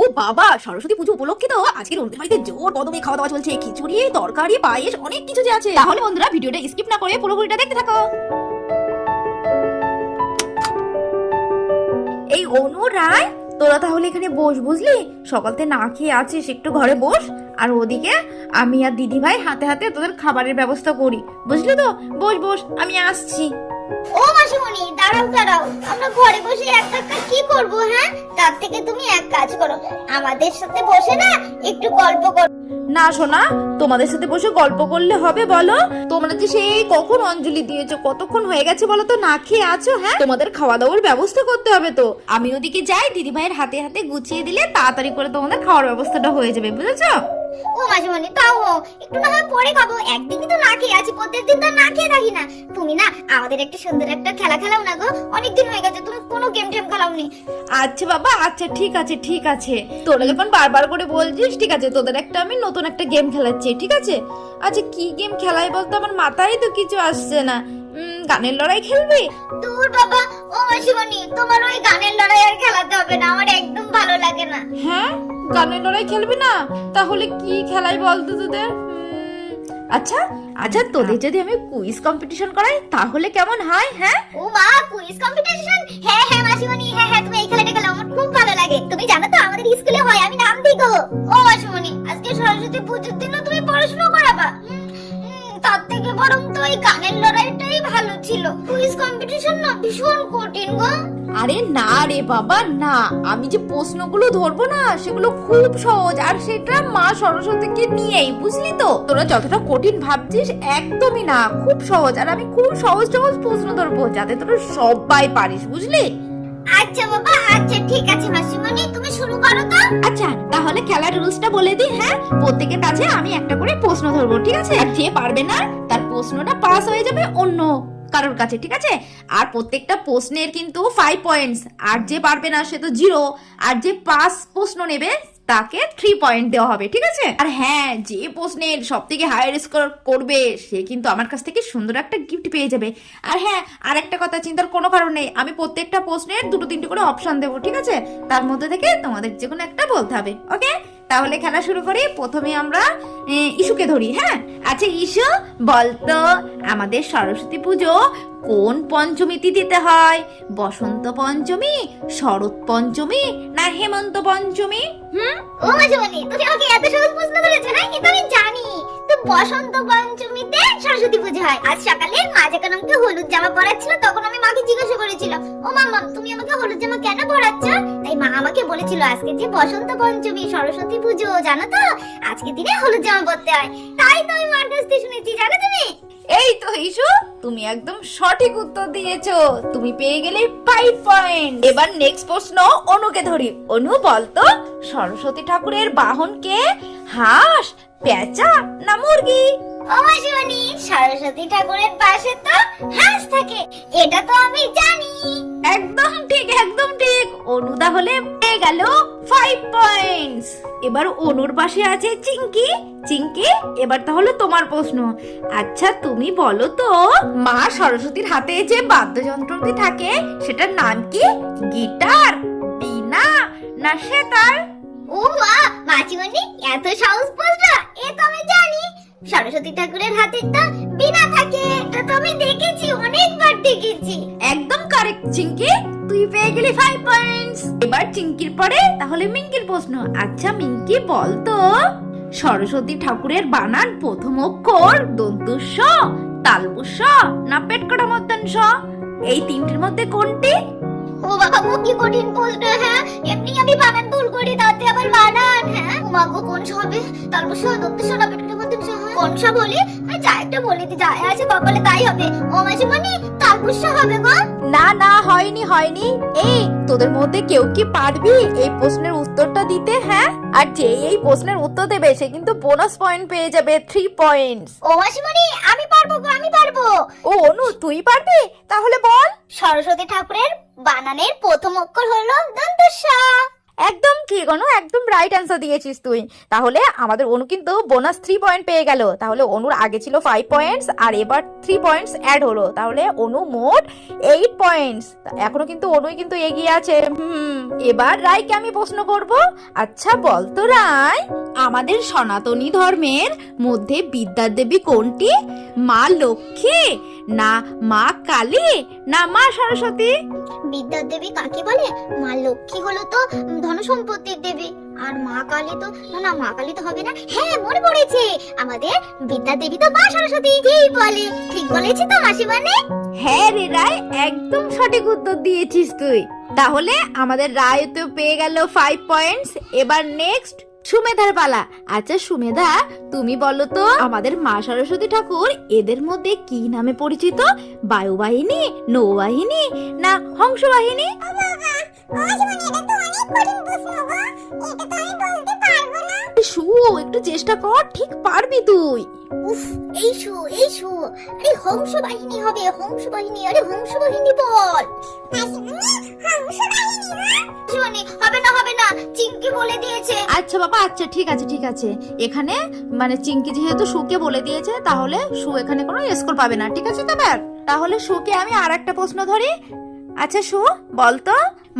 ও বাবা, সরস্বতী পুজো উপলক্ষে তো আজকের অন্যদের বাড়িতে জোর কদমে খাওয়া দাওয়া চলছে। খিচুড়ি, তরকারি, পায়েস, অনেক কিছু যে আছে। তাহলে বন্ধুরা ভিডিওটা স্কিপ না করে পুরোপুরিটা দেখতে থাকো। এই অনু রায়, তোরা তাহলে এখানে বস, বুঝলি? সকালতে না খেয়ে আছিস, একটু ঘরে বস। আর ওদিকে আমি আর দিদি ভাই হাতে হাতে তোদের খাবারের ব্যবস্থা করি, বুঝলি তো? বস বস, আমি আসছি। ও মাসিমণি, দাঁড়াও দাঁড়াও, আমরা ঘরে বসে একটা কাজ কি করব? হ্যাঁ, তার থেকে তুমি এক কাজ করো, আমাদের সাথে বসে না একটু গল্প করো। না শোনা, তোমাদের সাথে বসে গল্প করলে হবে বলো? তোমরা যে সেই কখন অঞ্জলি দিয়েছো, কতক্ষণ হয়ে গেছে বলো তো না খেয়ে আছো? হ্যাঁ, তোমাদের খাওয়া দাওয়ার ব্যবস্থা করতে হবে তো। আমি ওদিকে যাই, দিদি ভাইয়ের হাতে হাতে গুছিয়ে দিলে তাড়াতাড়ি করে তোমাদের খাওয়ার ব্যবস্থাটা হয়ে যাবে, বুঝেছো? ও মাসিমণি, তাও একটু না হয় পরে খাবো, একদিনই তো না খেয়ে আছি, প্রত্যেকদিন তো না খেয়ে থাকি না। তুমি না আমাদের একটা সুন্দর একটা খেলা খেলাও না গো, অনেকদিন হয়ে গেছে তুমি কোনো গেম টেম খেলাওনি। আচ্ছা বাবা, আচ্ছা ঠিক আছে ঠিক আছে, তোরা যখন বারবার করে বলছিস, ঠিক আছে, তোদের একটা আমি নতুন একটা গেম খেলাচ্ছি, ঠিক আছে? আচ্ছা কি গেম খেলাই বলতো, আমার মাথায় তো কিছু আসছে না। গানের লড়াই খেলবি? দূর বাবা, ও মাসিমণি, তোমার ওই গানের লড়াই আর খেলাতে হবে না, আমার একদম ভালো লাগে না। হ্যাঁ, গানের লড়াই খেলবি না? তাহলে কি খেলাই বলতো তোদের? আচ্ছা আচ্ছা, তোদের যদি আমি কুইজ কম্পিটিশন করাই তাহলে কেমন হয়? হ্যাঁ, ও মা, কুইজ কম্পিটিশন? হ্যাঁ হ্যাঁ মাসিমণি, হ্যাঁ হ্যাঁ, তুমি এই খেলাটা খেলো, আমার খুব ভালো লাগে। তুমি জানো তো আমাদের স্কুলে হয়, আমি নাম দিই গো। ও মাসিমণি, আজকে সরস্বতী পুজোর দিনও তুমি পড়াশোনা করাবা? তার থেকে বরং তো এই গানের লড়াইটাই ভালো ছিল। কুইজ কম্পিটিশন না ভীষণ কঠিন গো। আরে না রে বাবা না, আমি যে প্রশ্নগুলো ধরবো না সেগুলো খুব সহজ, আর সেটা মা সরস্বতীকে নিয়েই, বুঝলি তো? তোরা যতটা কঠিন ভাবছিস একদমই না, খুব সহজ। আর আমি খুব সহজ সহজ প্রশ্ন ধরবো যাতে তোরা সবাই পারিস, বুঝলি? আচ্ছা বাবা, আচ্ছা ঠিক আছে মাসিমণি, তুমি শুরু করো তো। আচ্ছা তাহলে খেলার রুলসটা বলে দিই। হ্যাঁ, প্রত্যেকের কাছে আমি একটা করে প্রশ্ন ধরবো, ঠিক আছে? আর যে পারবে না তার প্রশ্নটা পাস হয়ে যাবে অন্য কারোর কাছে, ঠিক আছে? আর প্রত্যেকটা প্রশ্নের কিন্তু 5 পয়েন্টস, আর যে পারবে না সে তো 0, আর যে পাস প্রশ্ন নেবে তাকে 3 পয়েন্ট দেওয়া হবে, ঠিক আছে? আর হ্যাঁ, যে প্রশ্নের সব থেকে হায়ার স্কোর করবে সে কিন্তু আমার কাছ থেকে সুন্দর একটা গিফট পেয়ে যাবে। আর হ্যাঁ, আর একটা কথা, চিন্তার কোনো কারণ নেই, আমি প্রত্যেকটা প্রশ্নের 2-3টে করে অপশন দেবো, ঠিক আছে? তার মধ্যে থেকে তোমাদের যে কোনো একটা বলতে হবে, ওকে? তাহলে খেলা শুরু করি। প্রথমে আমরা ইস্যুকে ধরি। হ্যাঁ, আচ্ছা ইস্যু, বলতো আমাদের সরস্বতী পুজো কোন পঞ্চমী তিথিতে হয়? বসন্ত পঞ্চমী, শরৎ পঞ্চমী, না হেমন্ত পঞ্চমী? ও মাসিমণি, তুমি আমাকে এত সহজ প্রশ্ন করেছো না, এটা আমি জানি তো। বসন্ত পঞ্চমীতে সরস্বতী পুজো হয়। আজ সকালে মা যখন আমাকে হলুদ জামা পরাচ্ছিল তখন আমি মাকে জিজ্ঞাসা করেছিলাম, ও মাম্মা তুমি আমাকে হলুদ জামা কেন পরাচ্ছ? তাই মা আমাকে বলেছিল আজকে যে বসন্ত পঞ্চমী, সরস্বতী পুজো, জানো তো আজকে দিনে হলুদ জামা পরতে হয়। তাই তো আমি মার কাছ থেকে শুনেছি, জানো তুমি? এই তো ইস্যু, তুমি একদম সঠিক উত্তর দিয়েছো, তুমি পেয়ে গেলে 5 পয়েন্ট। এবার নেক্সট প্রশ্ন অনুকে ধরি। অনু বলতো সরস্বতী ঠাকুরের বাহন কে? হাঁস, পেঁচা, না মুরগি? ও মাসিমণি, সরস্বতী ঠাকুরের পাশে তো হাঁস থাকে, এটা তো আমি জানি। একদম ঠিক, একদম ঠিক। অনু তাহলে পেয়ে গেল 5 পয়েন্টস। এবার অনুর পাশে আছে চিঙ্কি। চিঙ্কি, এবার তাহলে তোমার প্রশ্ন। আচ্ছা তুমি বলো তো, মা সরস্বতীর হাতে যে বাদ্যযন্ত্রটি থাকে সেটার নাম কি? গিটার, বীণা, না সেতার? ও মা, মাসিমণি এত সহজ প্রশ্ন, এ তো আমি জানি। সরস্বতী ঠাকুরের হাতে তো বীণা থাকে, এটা তো আমি দেখেছি, অনেকবার দেখেছি। একদম কারেক্ট চিঙ্কি, তুই পেয়ে গেলি 5 পয়েন্টস। এবার চিঙ্কির পরে তাহলে মিঙ্কির প্রশ্ন। আচ্ছা মিঙ্কি বলতো, সরস্বতী ঠাকুরের বানান প্রথম অক্ষর দন্তু স, তালবু স, না পেট কাটা মধ্যাহ্ন স? এই তিনটির মধ্যে কোনটি? ও বাবা, কি কঠিন প্রশ্ন। হ্যাঁ, এমনি আমি বানান ভুল করি, তাতে আবার বানান। হ্যাঁ, মাগো কোন হবে? তালবস দন্ত না পেটের মধ্যে কোন সা বলি? যা একটা বলে দি, যা আছে কপালে তাই হবে। ও মাসিমণি, তালবস হবে গো? না না, হয়নি হয়নি। এই তোদের মধ্যে কেউ কি পারবি এই প্রশ্নের উত্তরটা দিতে? হ্যাঁ, আর যে এই প্রশ্নের উত্তর দেবে সে কিন্তু বোনাস পয়েন্ট পেয়ে যাবে 3 পয়েন্টস। ও মাসিমণি, আমি পারবো গো, আমি পারবো। ও অনু, তুই পারবি? তাহলে বল। সরস্বতী ঠাকুরের বানানের প্রথম অক্ষর হলো দন্ত স। একদম ঠিক অনু, একদম রাইট অ্যান্সার দিয়েছিস তুই। তাহলে আমাদের অনু কিন্তু বোনাস 3 পয়েন্ট পেয়ে গেল। তাহলে অনুর আগে ছিল 5 পয়েন্টস আর এবার 3 পয়েন্টস অ্যাড হলো, তাহলে অনু মোট 8 পয়েন্টস। এখনো কিন্তু অনুই কিন্তু এগিয়ে আছে। এবার রায়কে আমি প্রশ্ন করব। আচ্ছা বলতো রায়, আমাদের সনাতনী ধর্মের মধ্যে বিদ্যার দেবী কোনটি? মা লক্ষ্মী, না মা কালী, না মা সরস্বতী? বিদ্যার দেবী কাকে বলে? মা লক্ষ্মী হলো তো ধন সম্পত্তির দেবী, আর মা কালী তো না, মা কালী তো হবে না। হ্যাঁ মনে পড়েছে, আমাদের বিদ্যার দেবী তো মা সরস্বতী। ঠিক বলে, ঠিক বলেছি তো মাসিমানে? হ্যাঁ রে রায়, একদম সঠিক উত্তর দিয়েছিস তুই। তাহলে আমাদের রায় তো পেয়ে গেল 5 পয়েন্টস। এবার নেক্সট সুমেধার পালা। আচ্ছা সুমেধা, তুমি বলো তো আমাদের মা সরস্বতী ঠাকুর এদের মধ্যে কি নামে পরিচিত? বায়ুবাহিনী, নৌবাহিনী, না হংসবাহিনী? শু, একটু চেষ্টা কর, ঠিক পারবি তুই। উফ, এই শো, আরে হংস বাহিনী হবে, হংস বাহিনী। আরে হংস বাহিনী বল। মাসিমণি, হবে না, চিঙ্কি বলে দিয়েছে। আচ্ছা বাবা, আচ্ছা ঠিক আছে ঠিক আছে। এখানে মানে চিঙ্কি যেহেতু সুকে বলে দিয়েছে, তাহলে সু এখানে কোনো স্কোর পাবে না, ঠিক আছে? তাহলে সুকে আমি আর একটা প্রশ্ন ধরি। আচ্ছা সু, বলতো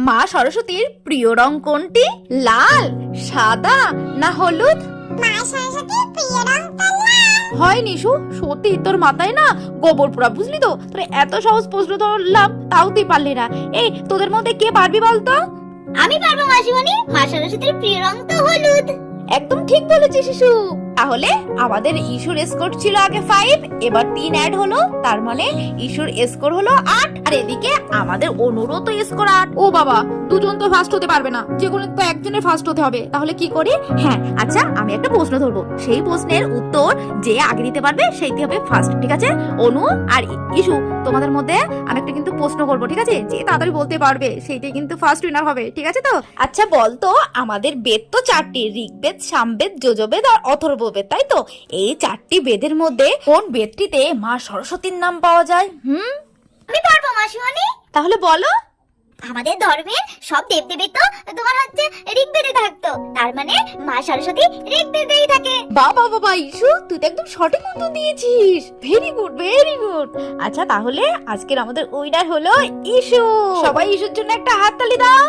মা সরস্বতীর প্রিয় রং কোনটি? লাল, সাদা, না হলুদ? মা সরস্বতীর প্রিয় রং তো লাল। হয় নিশু, সত্যি তোর মাথায় না গোবর পোড়া, বুঝলি তো? তোর এত সহজ প্রশ্ন ধরলাম তাও তুই পারলি না। এই তোদের মধ্যে কে পারবি বলতো? আমি পারবো মাসিমণি, মা সরস্বতীর প্রিয় রং তো হলুদ। একদম ঠিক বলেছিস শিশু। তাহলে আমাদের ইস্যুর স্কোর ছিল আগে 5, এবার 3 অ্যাড হলো, তার মানে ইস্যুর স্কোর হলো 8। আর এদিকে আমাদের অনুরও তো স্কোর 8। ও বাবা, দুজন তো ফার্স্ট হতে পারবে না, যে কোনো তো একজনের ফার্স্ট হতে হবে। তাহলে কি করি? হ্যাঁ আচ্ছা, আমি একটা প্রশ্ন ধরবো, সেই প্রশ্নের উত্তর যে আগে দিতে পারবে সেইটি হবে ফার্স্ট, ঠিক আছে? অনু আর ইস্যু, তোমাদের মধ্যে আমি একটা কিন্তু প্রশ্ন করবো, ঠিক আছে? যে তাড়াতাড়ি বলতে পারবে সেইটাই কিন্তু ফার্স্ট উইনার হবে, ঠিক আছে তো? আচ্ছা বলতো, আমাদের বেদ তো 4টি, ঋগ্বেদ, সামবেদ, যজুর্বেদ আর অথর্ববেদ, তাই তো? এই 4টি বেদের মধ্যে কোন বেদটিতে মা সরস্বতীর নাম পাওয়া যায়? আমি পারবো মাসিমণি। তাহলে বলো। আমাদের ধর্মের সব দেবদেবী তো তোমার হচ্ছে ঋগ্বেদে থাকতো, তার মানে মা সরস্বতী ঋগ্বেদেই থাকে। বাবা বাবা ইস্যু, তুই তো একদম সঠিক উত্তর দিয়েছিস। Very good, very good. আচ্ছা তাহলে আজকের আমাদের উইনার হলো ইস্যু। সবাই ইস্যুর জন্য একটা হাততালি দাও।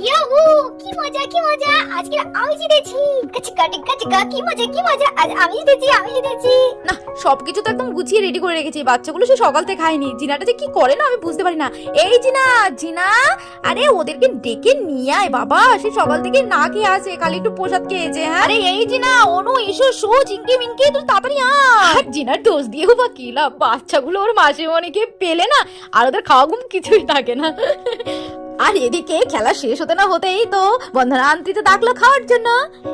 ইয়াহু, কি মজা কি মজা, আজকে আমি জিতেছি। কাচিকা টিকা চিকা, কি মজা, আজ আমি জিতেছি। না, সবকিছু তো একদম গুছিয়ে রেডি করে রেখেছি। বাচ্চাগুলো সে সকাল থেকে খায়নি। জিনাটা যে কি করে না আমি বুঝতে পারি না। এই জিনা, আরে ওদেরকে ডেকে নিয়ে আয় বাবা, সে সকাল থেকে না খেয়ে আছে, খালি একটু প্রসাদ খেয়েছে। হ্যাঁ আরে এই জিনা, অনু, ইসু, সু, চিঙ্কি মিঙ্কি, তুই তাড়াতাড়ি আয়। জিনার দোষ দিয়েও বা কি লাভ? বাচ্চাগুলো ওর মাসিমণিকে পেলে না আর ওদের খাওয়া ঘুম কিছুই থাকে না। আর এদিকে খেলা শেষ হতে না হতেই তো বন্ধনা আন্ত্রিতে ডাকলো খাওয়ার জন্য।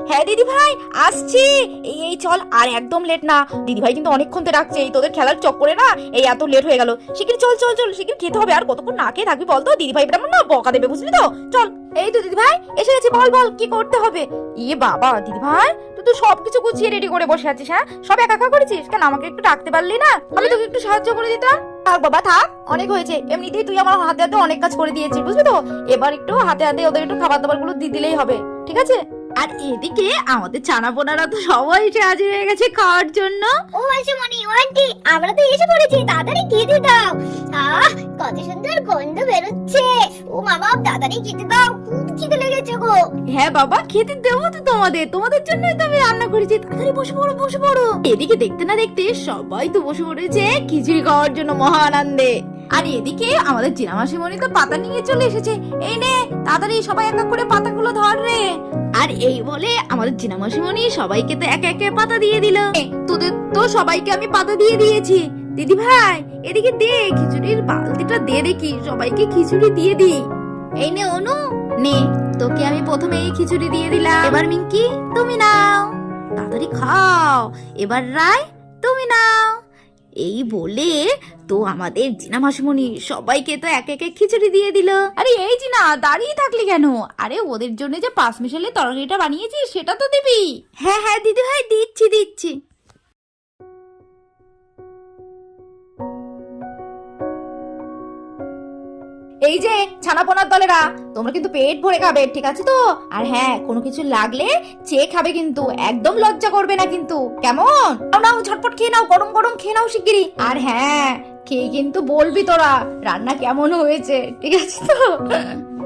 হ্যাঁ দিদি ভাই আসছি, এই চল, আর একদম লেট না। দিদি ভাই কিন্তু অনেকক্ষণ থেকে ডাকছে, এই তোদের খেলার চক্করে না এই এত লেট হয়ে গেল। শিগগির চল, শিগগির খেতে হবে। আর কতক্ষণ না খেয়ে থাকবি বলতো? দিদি ভাই এটা না বকা দেবে, বুঝলি তো? চল। এই তো দিদি ভাই এসে গেছি, বল কি করতে হবে? ইয়ে বাবা, দিদি ভাই তুই তো সবকিছু গুছিয়ে রেডি করে বসে আছিস। হ্যাঁ সব একা করেছিস কেন? আমাকে একটু ডাকতে পারলি না? আমি তোকে একটু সাহায্য করে দিতাম। থাক বাবা থাক, অনেক হয়েছে। এমনিতেই তুই আমার হাতে হাতে অনেক কাজ করে দিয়েছিস, বুঝলি তো? এবার একটু হাতে হাতে ওদের একটু খাবার দাবার গুলো দিয়ে দিলেই হবে, ঠিক আছে? আর এদিকে আমাদের চানা পোনারা তো সবাই এসে হাজির হয়ে গেছে খাওয়ার জন্য। ও মাসিমণি, ও আন্টি, আমরা তো এসে পড়েছি, তাড়াতাড়ি খেতে দাও। কত সুন্দর গন্ধ বেরোচ্ছে। ও মামা, তাড়াতাড়ি খেতে দাও, খুব খিদে লেগেছে গো। হ্যাঁ বাবা, খেতে দেবো তো তোমাদের জন্যই তো আমি রান্না করেছি। তাড়াতাড়ি বসে পড়ো। এদিকে দেখতে না দেখতে সবাই তো বসে পড়েছে খিচুড়ি খাওয়ার জন্য মহা আনন্দে। আর এদিকে আমাদের জিনা মাসিমণি তো পাতা নিয়ে চলে এসেছে। এই নে তাড়াতাড়ি সবাই এক এক করে পাতাগুলো ধর রে। আর এই বলে আমাদের জিনা মাসিমণি সবাইকে তো এক একে পাতা দিয়ে দিল। তোদের তো সবাইকে আমি পাতা দিয়ে দিয়েছি। দিদি ভাই এদিকে দে, খিচুড়ির বালতিটা দে দেখি, সবাইকে খিচুড়ি দিয়ে দি। এই নে অনু, নে তোকে আমি প্রথমে এই খিচুড়ি দিয়ে দিলাম। এবার মিঙ্কি তুমি নাও, তাড়াতাড়ি খাও। এবার রায় তুমি নাও। এই বলে তো আমাদের জিনা মাসিমণি সবাইকে তো এক এক খিচুড়ি দিয়ে দিল। আরে এই জিনা, দাঁড়িয়ে থাকলি কেন? আরে ওদের জন্য যে 5 মিশালের তরকারিটা বানিয়েছিস সেটা তো দিবি। হ্যাঁ দিদি ভাই দিচ্ছি। এই যে ছানাপোনার দলেরা, তোমরা কিন্তু পেট ভরে খাবে, ঠিক আছে তো? আর হ্যাঁ, কোনো কিছু লাগলে চেয়ে খাবে কিন্তু, একদম লজ্জা করবে না কিন্তু, কেমন? নাও নাও, ঝটপট খেয়ে নাও, গরম গরম খেয়ে নাও শিগগিরই। আর হ্যাঁ, খেয়ে কিন্তু বলবি তোরা রান্না কেমন হয়েছে, ঠিক আছে তো?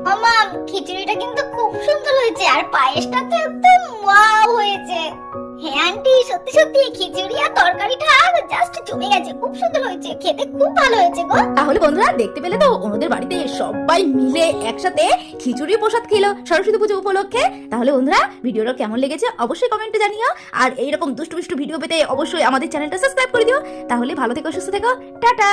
মামা খিচুড়িটা কিন্তু খুব সুন্দর হয়েছে, আর পায়েসটা তো একদম ওয়াও হয়েছে। হ্যাঁ আন্টি, সত্যি সত্যি খিচুড়ি আর তরকারিটা জাস্ট জমে গেছে, খুব সুন্দর হয়েছে, খেতে খুব ভালো হয়েছে গো। তাহলে বন্ধুরা দেখতে পেলে তো, ওনাদের বাড়িতে সবাই মিলে একসাথে খিচুড়ি প্রসাদ খেলো সরস্বতী পুজো উপলক্ষে। তাহলে বন্ধুরা ভিডিওটা কেমন লেগেছে অবশ্যই কমেন্টে জানিও, আর এইরকম দুষ্টু দুষ্টু ভিডিও পেতে অবশ্যই আমাদের চ্যানেলটা সাবস্ক্রাইব করে দিও। তাহলে ভালো থেকো, সুস্থ থেকো, টাটা।